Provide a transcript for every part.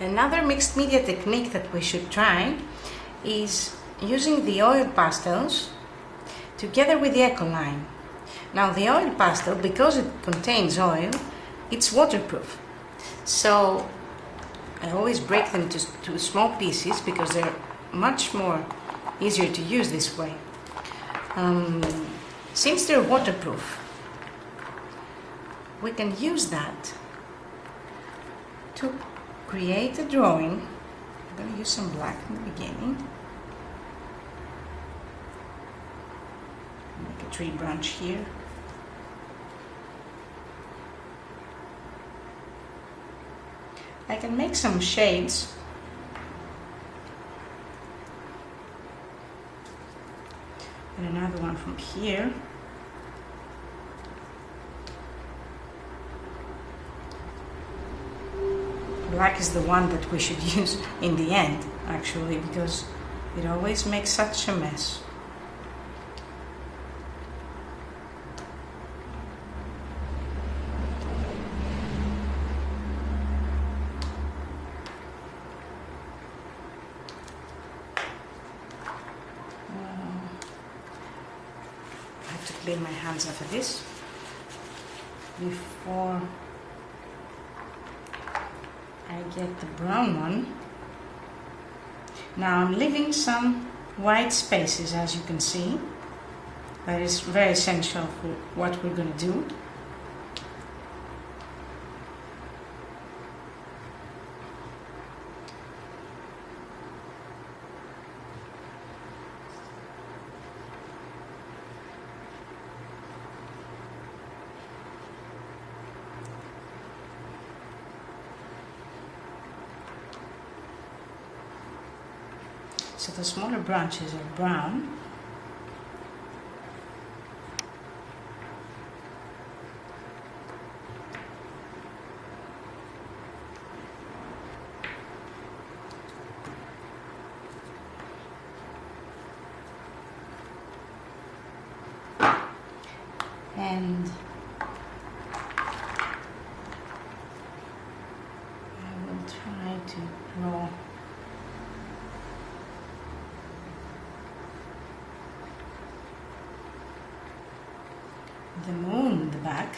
Another mixed media technique that we should try is using the oil pastels together with the Eco line. Now the oil pastel, because it contains oil, it's waterproof. So I always break them to small pieces because they're much more easier to use this way. Since they're waterproof, we can use that to create a drawing. I'm going to use some black in the beginning. Make a tree branch here. I can make some shades. And another one from here. Black is the one that we should use in the end, actually, because it always makes such a mess. I have to clean my hands after this before I get the brown one. Now I'm leaving some white spaces, as you can see. That is very essential for what we're going to do. So the smaller branches are brown. And I will try to draw the moon in the back.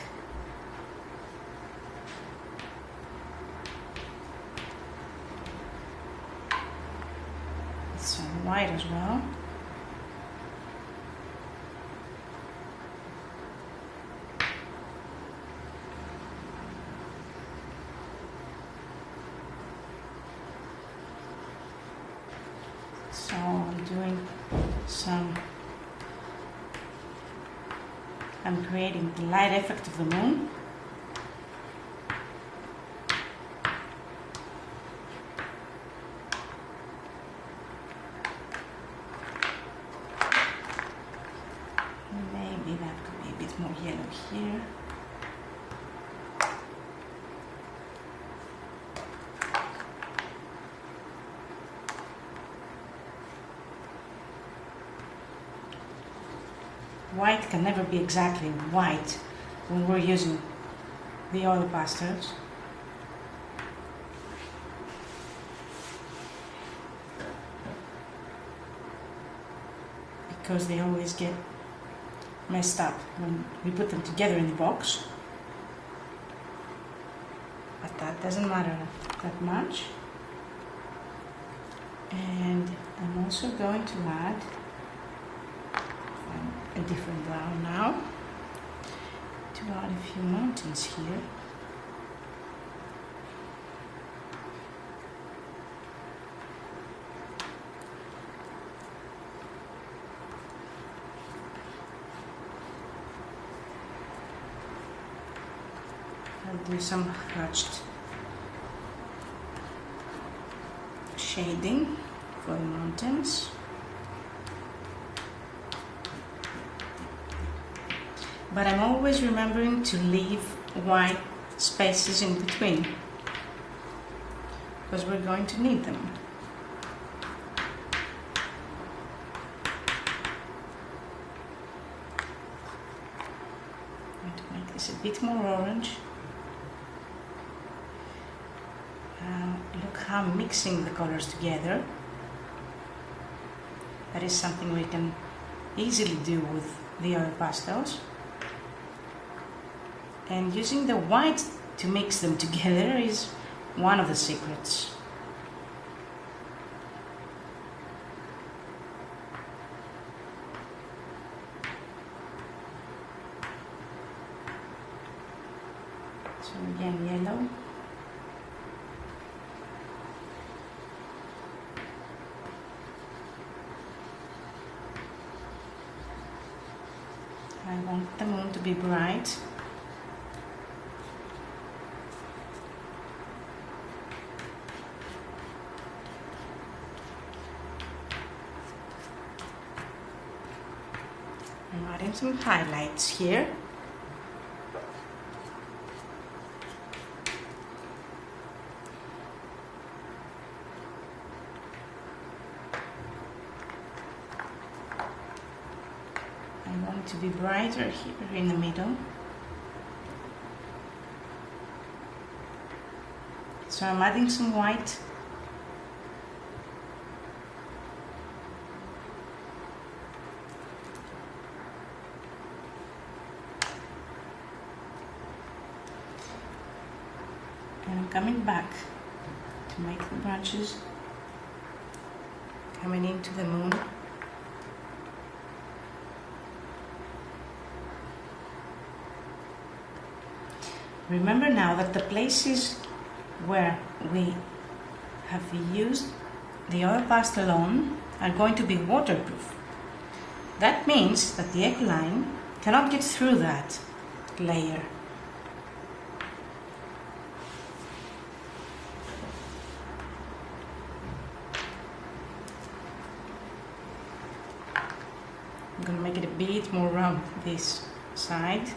With some white as well. So I'm doing I'm creating the light effect of the moon. Maybe that could be a bit more yellow here. White can never be exactly white when we're using the oil pastels. Because they always get messed up when we put them together in the box. But that doesn't matter that much. And I'm also going to add a different brown now to add a few mountains here. I'll do some hatched shading for the mountains. But I'm always remembering to leave white spaces in between, because we're going to need them. I'm going to make this a bit more orange. look how I'm mixing the colors together. That is something we can easily do with the oil pastels. And using the white to mix them together is one of the secrets. So again, yellow. I want the moon to be bright. I'm adding some highlights here. I want it to be brighter here in the middle. So I'm adding some white. And I'm coming back to make the branches coming into the moon. Remember now that the places where we have used the oil pastel on are going to be waterproof. That means that the Ecoline cannot get through that layer. I'm going to make it a bit more round this side.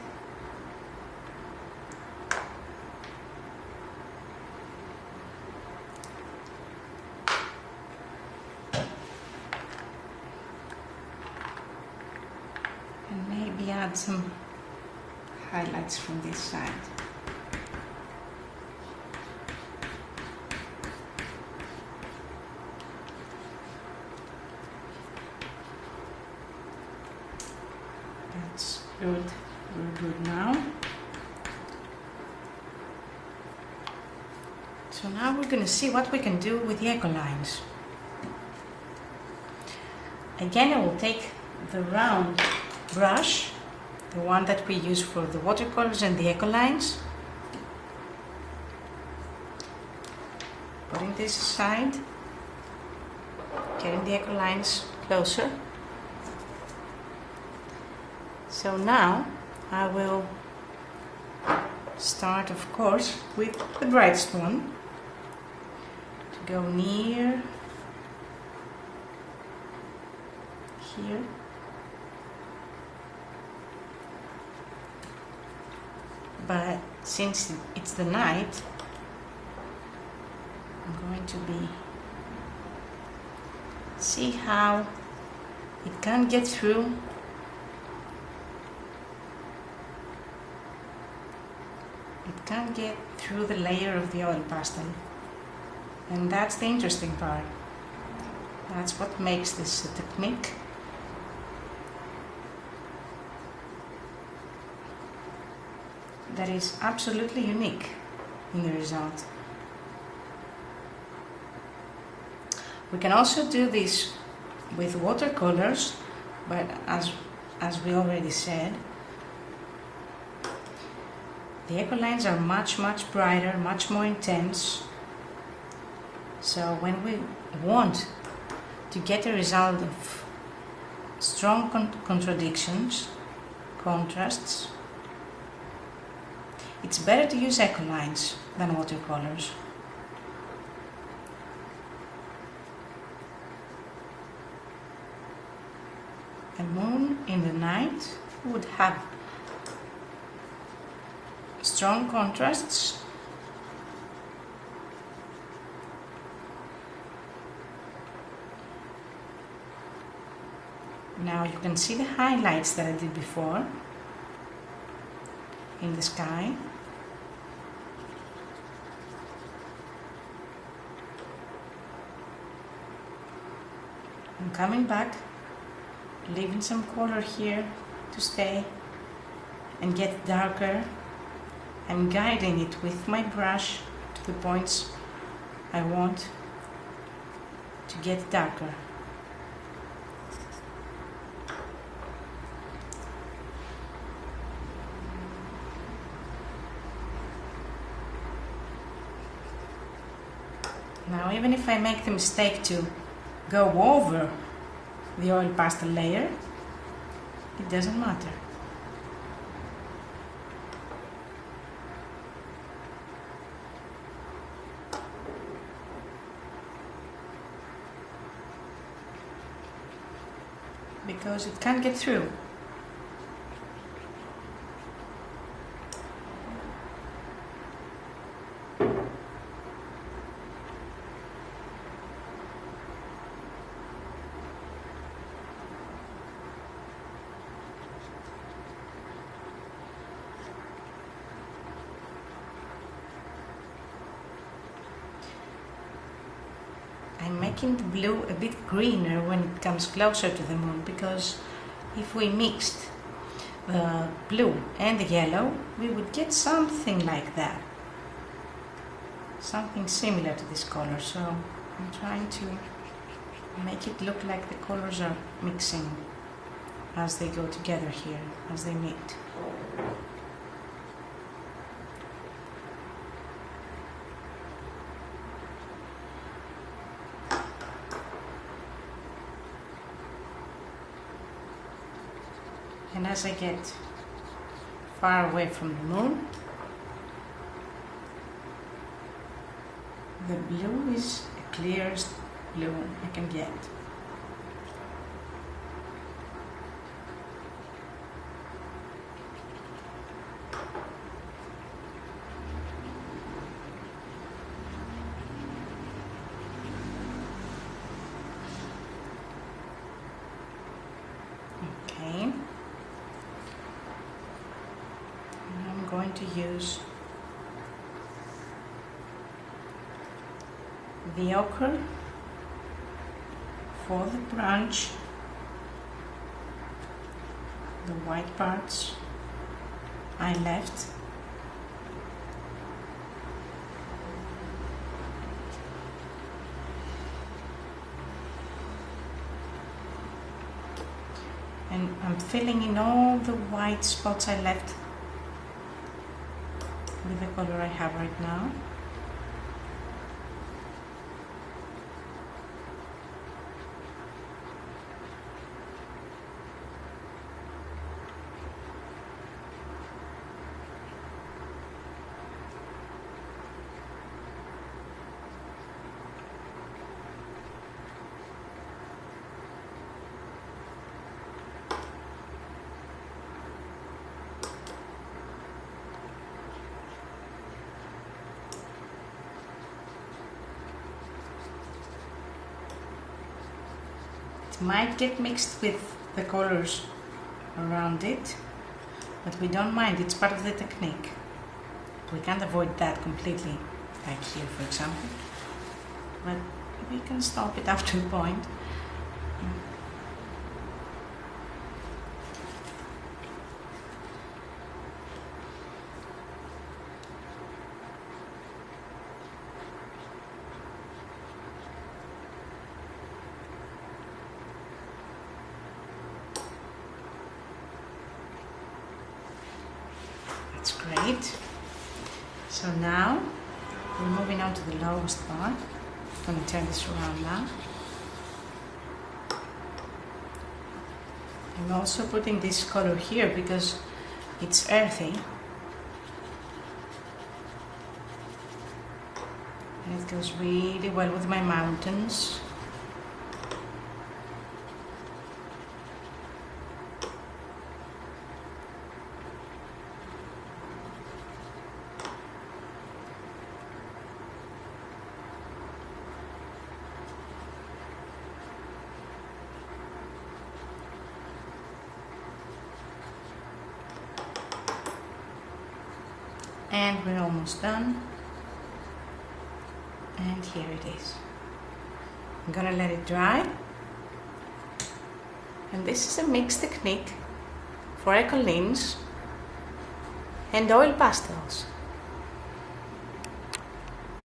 And maybe add some highlights from this side. That's good, we're good now. So now we're going to see what we can do with the Ecolines. Again, I will take the round brush, the one that we use for the watercolors and the Ecolines. Putting this aside, getting the Ecolines closer. So now I will start, of course, with the brightest one, to go near here. But since it's the night, I'm going to see how it can get through the layer of the oil pastel. And that's the interesting part. That's what makes this a technique. That is absolutely unique in the result. We can also do this with watercolors, but as we already said, the Ecolines are much brighter, much more intense. So when we want to get a result of strong contrasts, it's better to use Ecolines than watercolors. A moon in the night would have strong contrasts. Now you can see the highlights that I did before in the sky. I'm coming back, leaving some color here to stay and get darker. I'm guiding it with my brush to the points I want to get darker. Now, even if I make the mistake to go over the oil pastel layer, it doesn't matter. Because it can't get through. I'm making the blue a bit greener when it comes closer to the moon, because if we mixed the blue and the yellow, we would get something like that. Something similar to this color, so I'm trying to make it look like the colors are mixing as they go together here, as they meet. And as I get far away from the moon, the blue is the clearest blue I can get. Okay. I'm going to use the ochre for the branch, the white parts I left, and I'm filling in all the white spots I left with the color I have right now. It might get mixed with the colors around it, but we don't mind, it's part of the technique. We can't avoid that completely, like here for example, but we can stop it after a point. That's great. So now we're moving on to the lowest part. I'm going to turn this around now. I'm also putting this color here because it's earthy. And it goes really well with my mountains. And we're almost done. And here it is. I'm gonna let it dry And this is a mixed technique for ecolines and oil pastels.